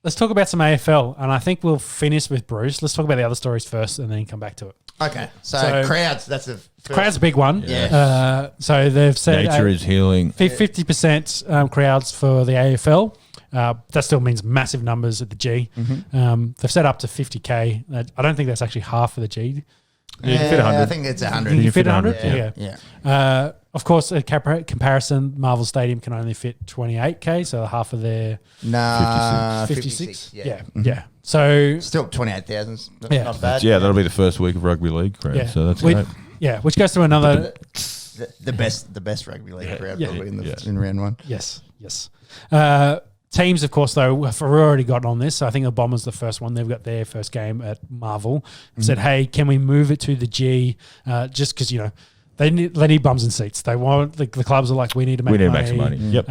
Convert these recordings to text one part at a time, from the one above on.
let's talk about some AFL, and I think we'll finish with Bruce. Let's talk about the other stories first, and then come back to it. Okay, so crowds. That's the first. Crowd's a big one. Yeah. So they've said nature is healing. 50% crowds for the AFL. That still means massive numbers at the G. They've set up to 50K. I don't think that's actually half of the G. You can fit 100. I think it's 100. You can fit 100? Yeah. Of course, a comparison, Marvel Stadium can only fit 28K, so half of their 56. Yeah. So still 28,000. Yeah. Not bad. Yeah, that'll be the first week of rugby league crowd. Yeah. So that's great. Yeah, which goes to another The best rugby league crowd probably in round one. Yes. Teams, of course, though, have already gotten on this. So I think the Bombers the first one. They've got their first game at Marvel. Said, hey, can we move it to the G? Just because, they need bums and seats. They want the clubs are like, we need to make money. Yep.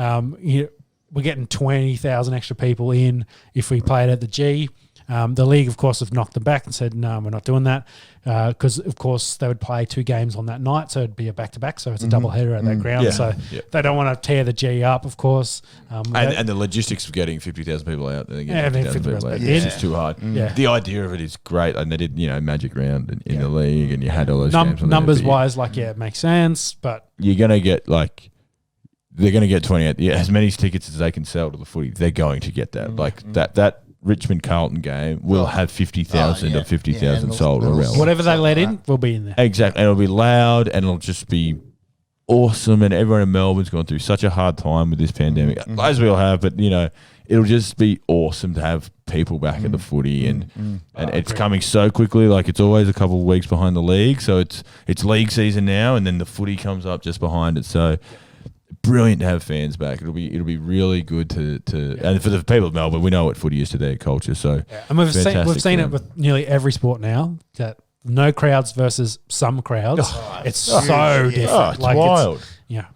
We're getting 20,000 extra people in if we play it at the G. The league, of course, have knocked them back and said, no, we're not doing that because, of course, they would play 2 games on that night, so it'd be a back-to-back, so it's a double-header at that ground. Yeah. So they don't want to tear the G up, of course. And the logistics of getting 50,000 people out, then Yeah, 50,000 people out. Yeah. It's just too hard. Yeah. The idea of it is great, and they did, Magic Round in the league, and you had all those games on numbers-wise, it makes sense, but you're going to get, they're going to get 28, as many tickets as they can sell to the footy. They're going to get that. That Richmond Carlton game will have 50,000 or 50,000 sold around. Whatever they let in will be in there. Exactly. And it'll be loud and it'll just be awesome. And everyone in Melbourne's gone through such a hard time with this pandemic, as we all have. But, it'll just be awesome to have people back at the footy. And it's coming so quickly. It's always a couple of weeks behind the league. So it's league season now, and then the footy comes up just behind it. So brilliant to have fans back. It'll be really good to and for the people of Melbourne, we know what footy is to their culture. So and we've seen it with nearly every sport now that no crowds versus some crowds. It's so different. Oh, it's wild.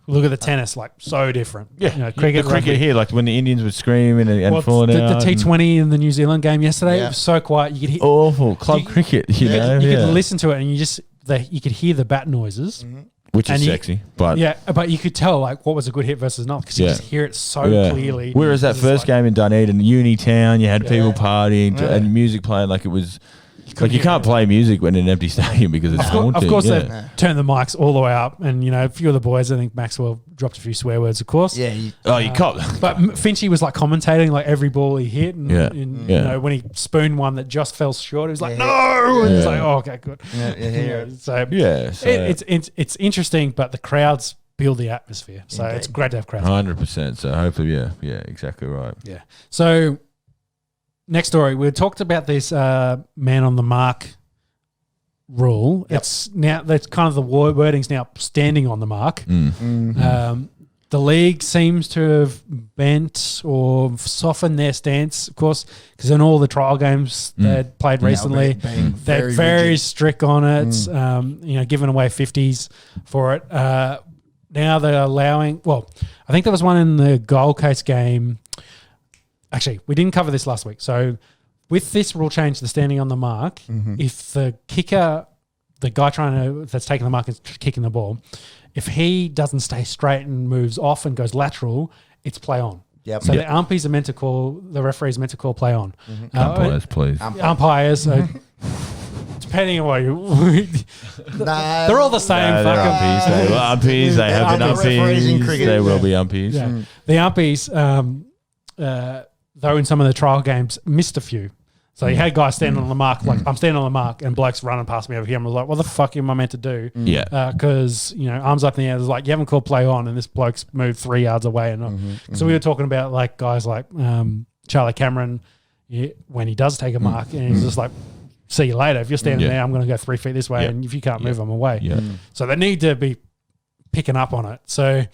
Look at the tennis, so different. Yeah, cricket, the cricket here, when the Indians were screaming and falling out. The T20 in the New Zealand game yesterday, it was so quiet. You could hear awful club cricket. You could listen to it and you could hear the bat noises. Which is sexy, but but you could tell what was a good hit versus not because you just hear it so clearly. Whereas that first game in Dunedin, Uni Town, you had people partying and music playing it was. You can't play music when in an empty stadium because it's haunting. Of course, they've turned the mics all the way up, and a few of the boys. I think Maxwell dropped a few swear words, of course. Yeah. You cop. But Finchy was commentating every ball he hit, and when he spooned one that just fell short, he was like, "No!" And it's like, "Oh, okay, good." So it's interesting, but the crowds build the atmosphere, so it's great to have crowds. 100%. So hopefully, exactly right. Yeah. So. Next story. We talked about this man on the mark rule. Yep. That's kind of the wording's now standing on the mark. The league seems to have bent or softened their stance, of course, because in all the trial games they'd played recently, they're very strict on it, giving away 50s for it. Now they're allowing, I think there was one in the Gold Coast game. Actually, we didn't cover this last week. So with this rule change, the standing on the mark, if the kicker, the guy that's taking the mark and kicking the ball, if he doesn't stay straight and moves off and goes lateral, it's play on. Yep. So the umpires are meant to call, the referee's meant to call play on. Umpires, please. Umpires. So depending on what you... they're all the same. Umpires, they have been umpires. They will be umpires. Yeah. The umpires... though in some of the trial games, missed a few. So you had guys standing on the mark, I'm standing on the mark, and blokes running past me over here. And I was like, what the fuck am I meant to do? Yeah. Because, arms up in the air, it's like, you haven't called play on, and this bloke's moved 3 yards away. And So we were talking about guys like Charlie Cameron, when he does take a mark, and he's just like, see you later. If you're standing there, I'm going to go 3 feet this way, and if you can't move, I'm away. Yeah. So they need to be picking up on it. So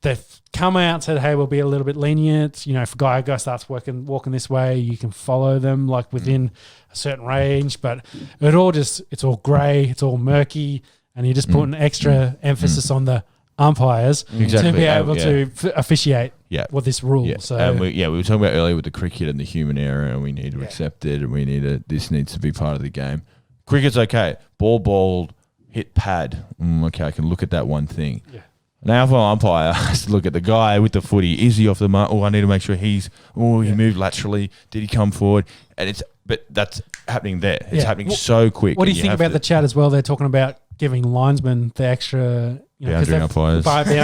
they've come out and said, hey, we'll be a little bit lenient. If a guy starts walking this way, you can follow them within a certain range. But it's all grey, it's all murky, and you're just putting extra emphasis on the umpires to be able to officiate with this rule. Yeah. So and we were talking about earlier with the cricket and the human error, and we need to accept it, and this needs to be part of the game. Cricket's okay. Ball balled, hit pad. Okay, I can look at that one thing. Yeah. An AFL umpire has to look at the guy with the footy. Is he off the mark? Oh, I need to make sure he moved laterally. Did he come forward? But that's happening there. It's happening so quick. What do you think about the chat as well? They're talking about giving linesmen the extra... boundary umpires. Boundary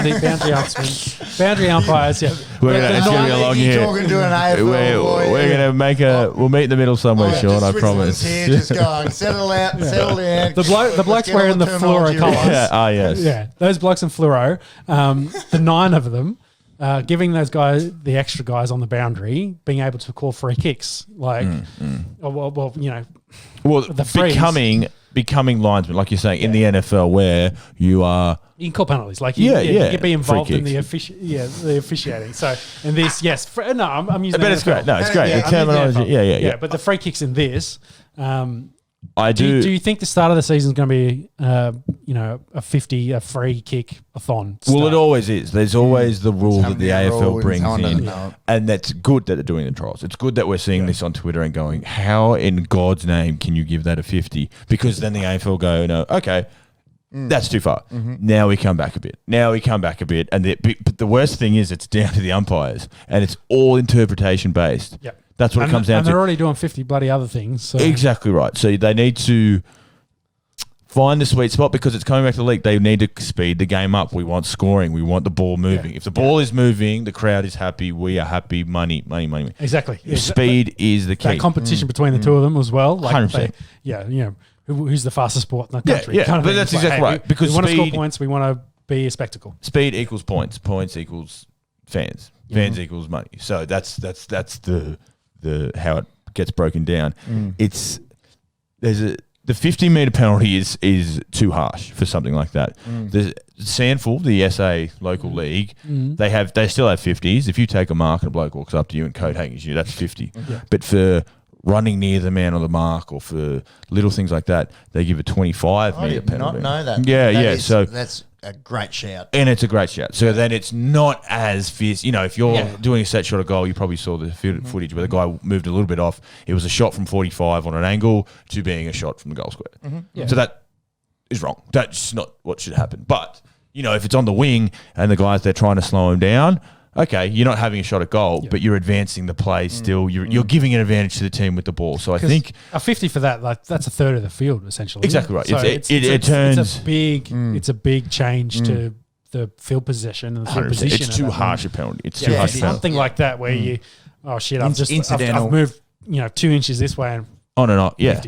umpires, yeah. It's going to be a long year. Talking to an AFL we're going to make we'll meet in the middle somewhere, Sean, I promise. Here, just going, settle out, settle down. The blokes wearing the fluoro colours. Yes. Yeah, those blokes in fluoro, the 9 of them, giving those guys, the extra guys on the boundary, being able to call free kicks. Like, the becoming linesmen, like you're saying, in the NFL where you are... You can call penalties. Like, you can be involved in the officiating. So, in this, yes. I'm using But it's great. No, it's great. The terminology, yeah. But the free kicks in this... I do. Do you think the start of the season is going to be, a 50, a free kick, a thon? Well, it always is. There's always the rule that the AFL brings in, and that's good that they're doing the trials. It's good that we're seeing this on Twitter and going, how in God's name can you give that a 50? Because then the AFL go, no, okay, that's too far. Mm-hmm. Now we come back a bit. And but the worst thing is it's down to the umpires, and it's all interpretation based. Yep. That's what it comes down to. And they're already doing 50 bloody other things. So. Exactly right. So they need to find the sweet spot because it's coming back to the league. They need to speed the game up. We want scoring. We want the ball moving. If the ball is moving, the crowd is happy. We are happy. Money. Exactly. Speed is the key. That competition between the two of them as well. Like 100%. Who's the fastest sport in the country? Yeah, but that's exactly right. Because we want to score points. We want to be a spectacle. Speed equals points. Points equals fans. Fans equals money. So that's the how it gets broken down. The 50-metre penalty is too harsh for something like that. The Sandful, the SA local league, they still have 50s. If you take a mark and a bloke walks up to you and coat hangs you, that's 50. Yeah. But for running near the man on the mark or for little things like that, they give a 25-metre penalty. I did not know that. Yeah. So that's a great shout. And it's a great shout. So then it's not as fierce. If you're doing a set shot of goal, you probably saw the footage where the guy moved a little bit off. It was a shot from 45 on an angle to being a shot from the goal square. Mm-hmm. Yeah. So that is wrong. That's not what should happen. But, if it's on the wing and the guys, they're trying to slow him down, okay, you're not having a shot at goal, but you're advancing the play still. You're giving an advantage to the team with the ball. So I think a 50 for that, that's a third of the field essentially. Exactly right. So it turns. It's a big change to the field possession and the field position. It's too harsh a penalty. It's too harsh. Something like that where I've moved 2 inches this way and on and off. Yeah.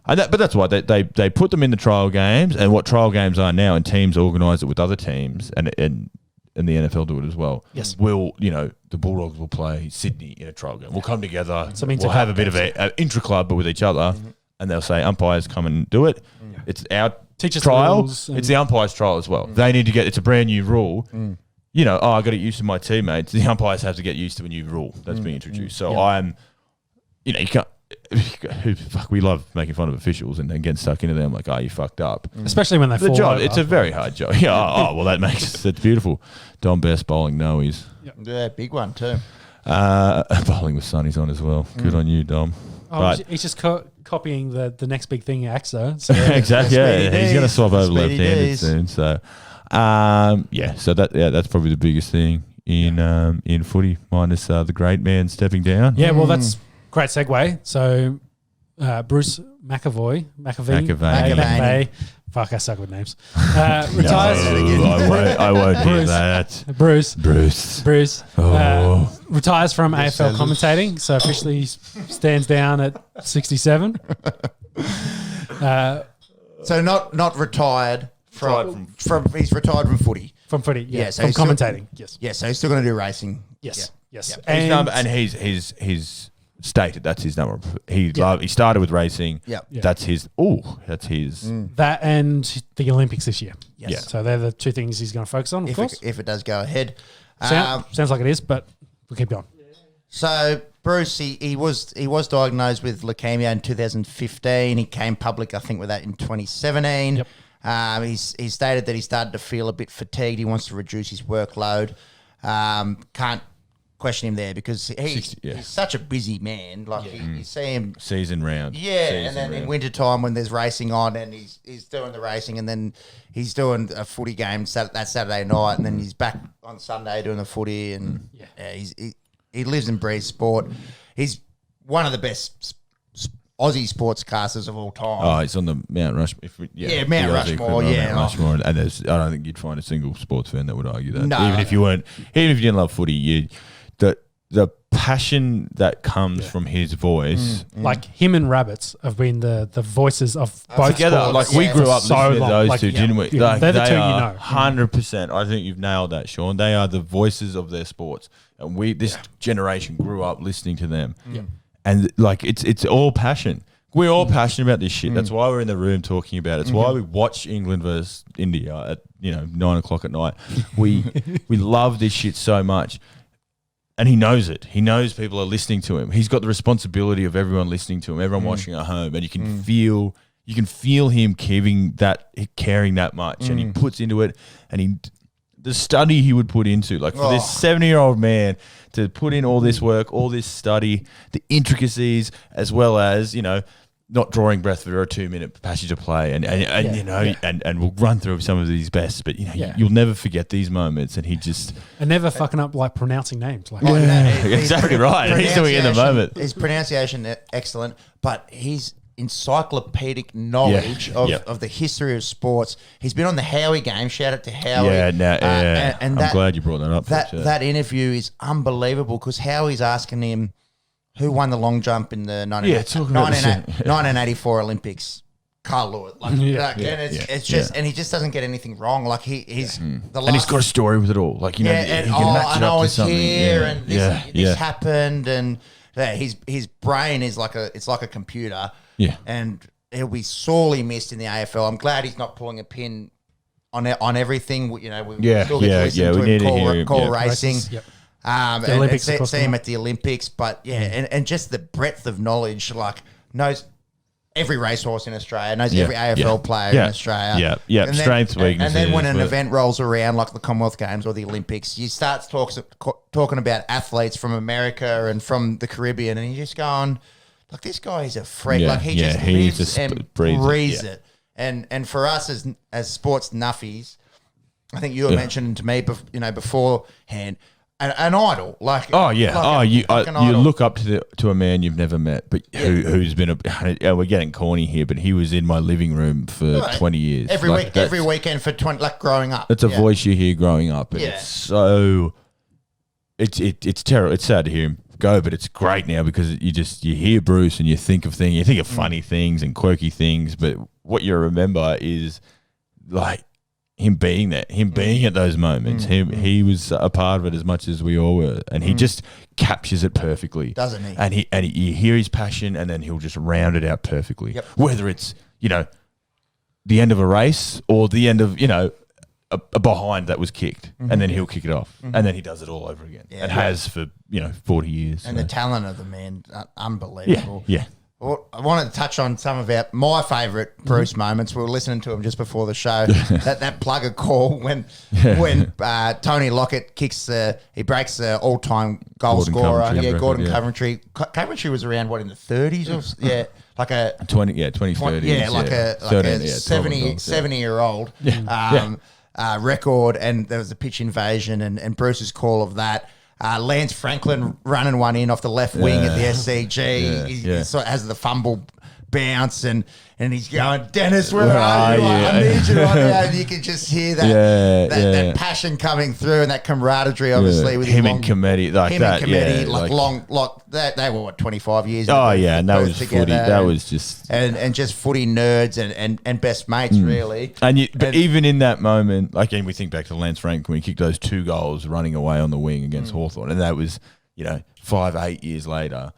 But that's why they put them in the trial games, and what trial games are now, and teams organise it with other teams, and the NFL do it as well. Yes. The Bulldogs will play Sydney in a trial game. We'll come together. We'll have a bit of an intra-club, but with each other, and they'll say, umpires, come and do it. Yeah. It's our trial. It's the umpires' trial as well. They need to it's a brand new rule. I got to get used to my teammates. The umpires have to get used to a new rule that's being introduced. So you can't. We love making fun of officials and then getting stuck into them like, you fucked up. Especially when they fall over. It's a very hard job. Yeah. Well, that's beautiful. Dom Best bowling noes. Yeah, big one too. Bowling with Sonny's on as well. Good on you, Dom. He's just copying the next big thing, AXA. So exactly. Yeah, he's going to swap over left-handed soon. So, So that's probably the biggest thing in footy, minus the great man stepping down. Yeah. Well, that's. Great segue. So, Bruce McAvaney. Fuck, I suck with names. Retires. I won't hear that. Bruce. Oh. Retires from AFL commentating. So officially stands down at 67. So not retired from he's retired from footy. From footy, yeah. So from commentating, yes. Yeah, so he's still going to do racing. Yes. And he's stated that's his number. He started with racing. Yeah. That's his. That and the Olympics this year. Yes. Yeah. So they're the two things he's going to focus on. Of course, if it does go ahead. Sounds like it is, but we'll keep going. So Bruce, he was diagnosed with leukemia in 2015. He came public, I think, with that in 2017. Yep. He stated that he started to feel a bit fatigued. He wants to reduce his workload. Can't question him there because he's 60, yeah. he's such a busy man. Like you see him season round. and then in winter time when there's racing on and he's doing the racing and then he's doing a footy game that Saturday night and then he's back on Sunday doing the footy and he lives and breathes sport. He's one of the best Aussie sportscasters of all time. Oh, it's on the Mount Rushmore. Mount Rushmore. Yeah, Mount Rushmore. And I don't think you'd find a single sports fan that would argue that. No, even if you didn't love footy, the passion that comes from his voice. Like him and Rabbits have been the voices of both Together, sports like we grew up for so listening to long. those Like, two, didn't we? yeah, Like, they're the they two you are know. 100%. I think you've nailed that, Sean. They are the voices of their sports, and this generation grew up listening to them. And like it's all passion. We're all passionate about this shit. That's why we're in the room talking about it. It's why we watch England versus India at 9 o'clock at night. We love this shit so much. And he knows it. He knows people are listening to him. He's got the responsibility of everyone listening to him, everyone watching at home, and you can feel him caring that much, and he puts into it, and the study he would put into, like for this 70-year-old man to put in all this work, all this study, the intricacies, as well as not drawing breath for a 2-minute passage of play, and we'll run through some of these best, but you'll never forget these moments, and he just and never fucking up like pronouncing names. Like exactly right. He's doing it in the moment. His pronunciation excellent, but his encyclopedic knowledge of the history of sports. He's been on the Howie game. Shout out to Howie. And I'm glad you brought that up. That interview is unbelievable because Howie's asking him who won the long jump in the 1984 Olympics. Carl Lewis. And it's just, and he just doesn't get anything wrong. Like he's and he's got a story with it all. Like he can match it up to something. Here and this happened, and his brain is like a computer. Yeah, and he'll be sorely missed in the AFL. I'm glad he's not pulling a pin on everything. We still get to listen to him call racing. And see him at the Olympics, but and just the breadth of knowledge, like knows every racehorse in Australia, knows every AFL player in Australia. And strengths, weaknesses. And then when an event rolls around, like the Commonwealth Games or the Olympics, you start talking about athletes from America and from the Caribbean, and you're just going, like, this guy is a freak. Like he just lives and breathes it. And for us as sports nuffies, I think you were mentioning to me, beforehand. An idol, like you look up to a man you've never met, but who's been we're getting corny here, but he was in my living room for 20 years every weekend for 20, like growing up. It's a voice you hear growing up, and it's so it's terrible. It's sad to hear him go, but it's great now because you hear Bruce and you think of funny things and quirky things, but what you remember is like him being there, him being at those moments. He was a part of it as much as we all were, and he just captures it perfectly, doesn't he? And you hear his passion, and then he'll just round it out perfectly. Yep. Whether it's the end of a race or the end of a behind that was kicked, and then he'll kick it off, and then he does it all over again, and has for 40 years. And the talent of the man, unbelievable. Yeah. Well, I wanted to touch on some of my favourite Bruce moments. We were listening to him just before the show. that plugger call when Tony Lockett breaks the all-time goal scorer. Gordon Coventry. Coventry was around in the 30s or like a 2030s. Like a 70-year-old record. And there was a pitch invasion and Bruce's call of that. Lance Franklin running one in off the left wing at the SCG. He sort of has the fumble bounce and he's going, Dennis, where are you? I need you right now. And you can just hear that passion coming through and that camaraderie, obviously, with him and Committee. They were 25 years. Oh, yeah, and that was footy. That was just... And just footy nerds and best mates, really. But even in that moment, like, and we think back to Lance Franklin when he kicked those 2 goals running away on the wing against Hawthorn, and that was, 5-8 years later.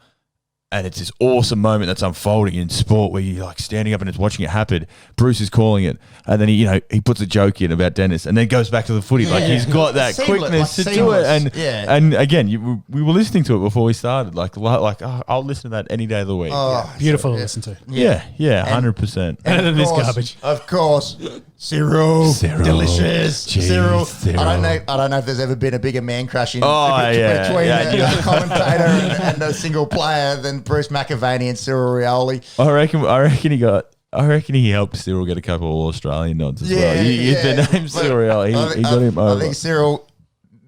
and it's this awesome moment that's unfolding in sport where you're like standing up and it's watching it happen. Bruce is calling it, and then he puts a joke in about Dennis, and then goes back to the footy. Like he's got that quickness to do it, and again, we were listening to it before we started. I'll listen to that any day of the week. Beautiful to listen to. 100%. Better than this garbage. Of course. Cyril. Delicious. Jeez, Cyril. Cyril. I don't know if there's ever been a bigger man crush between yeah. a commentator and a single player than Bruce McAvaney and Cyril Rioli. I reckon he helped Cyril get a couple of Australian nods as well. The name Cyril, he got him over. I think Cyril,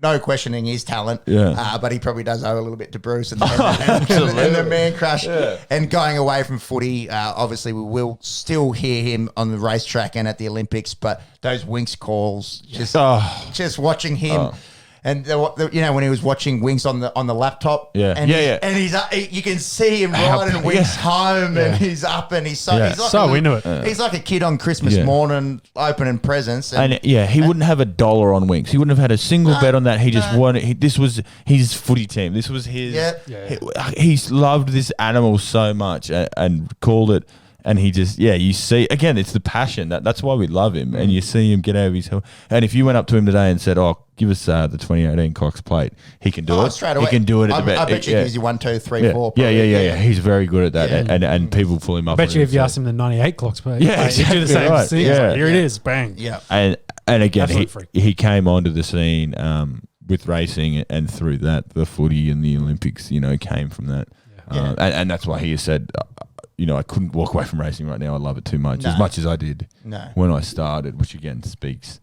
no questioning his talent, but he probably does owe a little bit to Bruce and the man crush. Yeah. And going away from footy, obviously we will still hear him on the racetrack and at the Olympics, but those Winks calls, just watching him. And when he was watching Winks on the laptop, and he's you can see him riding Winks home, and he's up, and he's so into it. He's like a kid on Christmas morning opening presents, and he wouldn't have $1 on Winks. He wouldn't have had a single bet on that. He just wanted. This was his footy team. This was his. He's loved this animal so much and called it. And he just, you see, again, it's the passion. That's why we love him. And you see him get over his hill. And if you went up to him today and said, give us the 2018 Cox plate, he can do it. Straight away. He can do it at the I bet you gives you 1, 2, 3, 4. Yeah. He's very good at that. And people pull him up. I bet you if you asked him the 98 Cox plate, exactly, he'd do the same thing. Yeah. Here it is, bang. Yeah. And again, he came onto the scene with racing, and through that, the footy and the Olympics, came from that. And that's why he has said, I couldn't walk away from racing right now. I love it too much, as much as I did when I started, which again speaks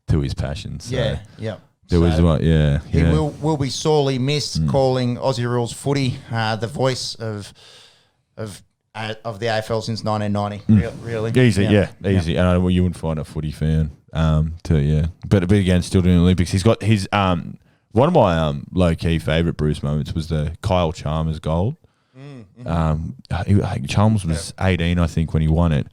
to his passion. So there was one, He will be sorely missed calling Aussie Rules footy, the voice of the AFL since 1990. Really easy, easy. And I know you wouldn't find a footy fan, But again, still doing the Olympics. He's got his one of my low key favourite Bruce moments was the Kyle Chalmers gold. Chalmers was 18, I think, when he won it.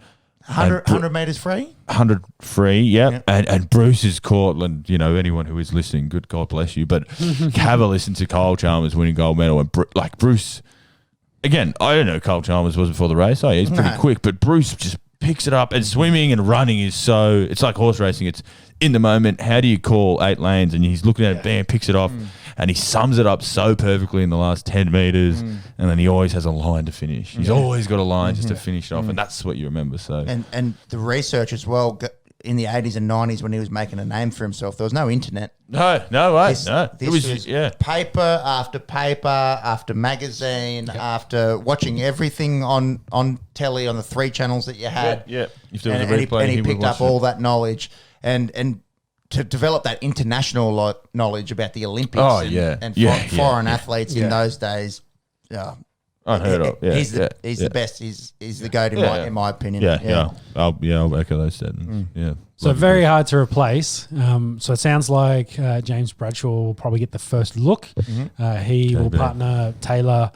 100 metres free? 100 free, And Bruce is caught, and anyone who is listening, good God bless you, but have a listen to Kyle Chalmers winning gold medal. And Bruce, again, I don't know Kyle Chalmers was before the race. He's pretty quick, but Bruce just picks it up, and swimming and running is it's like horse racing. It's in the moment. How do you call 8 lanes? And he's looking at it, bam, picks it off. And he sums it up so perfectly in the last 10 metres, and then he always has a line to finish. He's always got a line just to finish it off, and that's what you remember. So and the research as well, in the 80s and 90s when he was making a name for himself, there was no internet. No. It was paper after magazine, after watching everything on telly on the 3 channels that you had. If there was a replay, and he picked up all that knowledge and to develop that international knowledge about the Olympics and foreign athletes in those days. Unheard of. He's the best. He's the GOAT in my opinion. I'll echo those statements. So very hard to replace. So it sounds like James Bradshaw will probably get the first look. He will partner Taylor.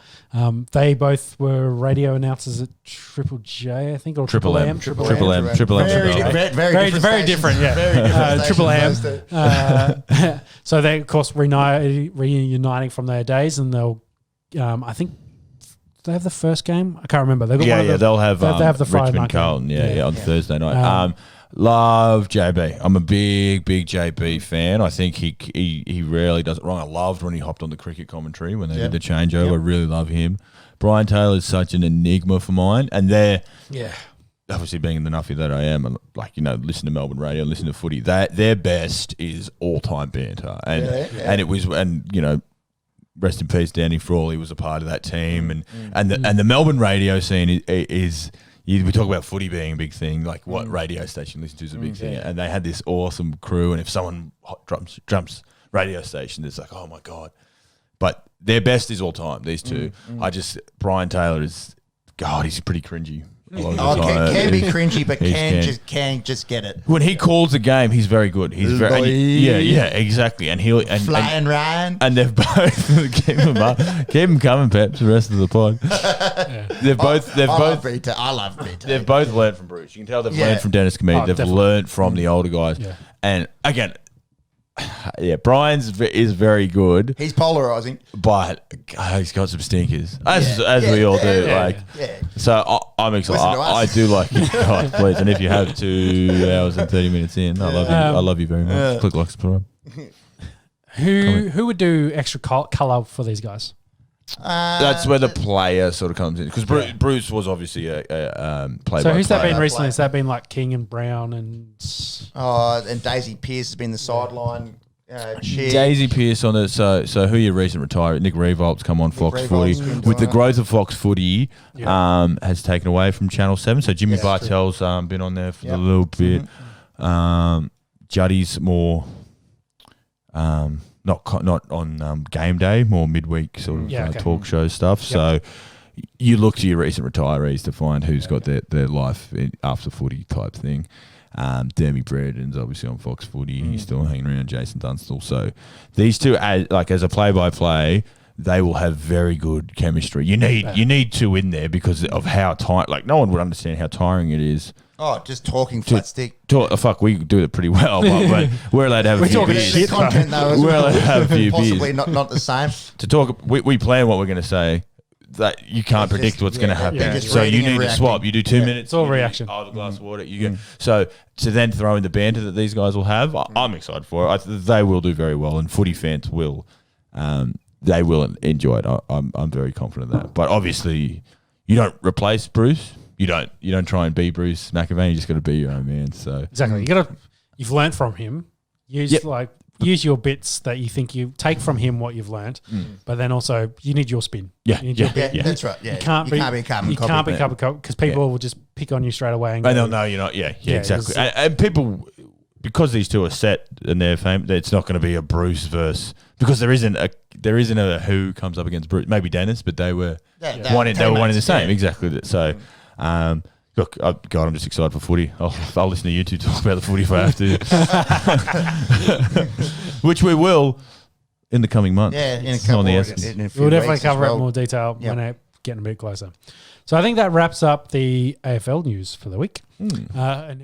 They both were radio announcers at Triple J, I think, or Triple M. Triple M. Very different. Triple M. So they, of course, reuniting from their days, and they'll, I think, they have the first game. I can't remember. They've got they'll have they have the Friday Richmond night Carlton. On Thursday night. Love JB. I'm a big JB fan. I think he rarely does it wrong. I loved when he hopped on the cricket commentary when they did the changeover. I really love him. Brian Taylor is such an enigma for mine, and they're obviously being the nuffy that I am, and listen to Melbourne radio, listen to footy. Their best is all time banter, and it was rest in peace, Danny Frawley was a part of that team, and the Melbourne radio scene is we talk about footy being a big thing, like what radio station listens to is a big thing, and they had this awesome crew, and if someone jumps radio station, it's like, oh my God. But their best is all time, these two. Brian Taylor is, God, he's pretty cringy. Can be cringy, but can just get it. When he calls a game, he's very good. He's exactly. And Flying Ryan, and they've both keep him coming, Peps. The rest of the pod. I love Vita. They've both learned from Bruce. You can tell they've learned from Dennis Comede. They've learned from the older guys. And again, Brian's is very good, He's polarising. but he's got some stinkers, as we all do. So I'm excited. I do like you guys, please. And if you have 2 hours and 30 minutes in, I love you. I love you very much. Click like, subscribe. Who would do extra colour for these guys? That's where the player sort of comes in, because Bruce was obviously a play. So who's that been recently? Has that been like King and Brown and Daisy Pearce has been the sideline chick. Daisy Pearce on it. So who your recent retiree? Nick Revolt's come on Fox Footy. With the growth of Fox Footy, has taken away from Channel 7. So Jimmy Bartell's been on there for a little bit. Juddy's more not on game day, more midweek sort of talk show stuff. So you look to your recent retirees to find who's got their life after footy type thing. Dermy Braden's obviously on Fox Footy. He's still hanging around. Jason Dunstall. So these two, as a play-by-play, they will have very good chemistry. You need two in there because of how tight. Like no one would understand how tiring it is. Oh, just talking flat stick. Fuck, we do it pretty well, but we're allowed to have a few beers. Content though, we're allowed to have a few beers. Possibly not the same. To talk, we plan what we're going to say. That you can't predict what's going to happen. So you need to swap. You do 2 minutes. It's all reaction. Oh, the glass of water. You go. So to then throw in the banter that these guys will have, I'm excited for it. They will do very well, and footy fans will. They will enjoy it. I'm very confident of that. But obviously, you don't replace Bruce. You don't try and be Bruce McAvaney. You just got to be your own man. So exactly, you've learned from him. Use your bits that you think you take from him what you've learned, but then also you need your spin. Yeah, that's right. Yeah, you can't be carbon copy because people will just pick on you straight away. And they'll know you're not. Yeah, exactly. And people, because these two are set and they're famous, it's not going to be a Bruce verse because there isn't a who comes up against Bruce. Maybe Dennis, but they were one in the same. Exactly. So. Look, I'm just excited for footy. I'll listen to you two talk about the footy if I have to. Which we will in the coming months. Yeah, in a couple we'll definitely cover it in more detail when it getting a bit closer. So I think that wraps up the AFL news for the week.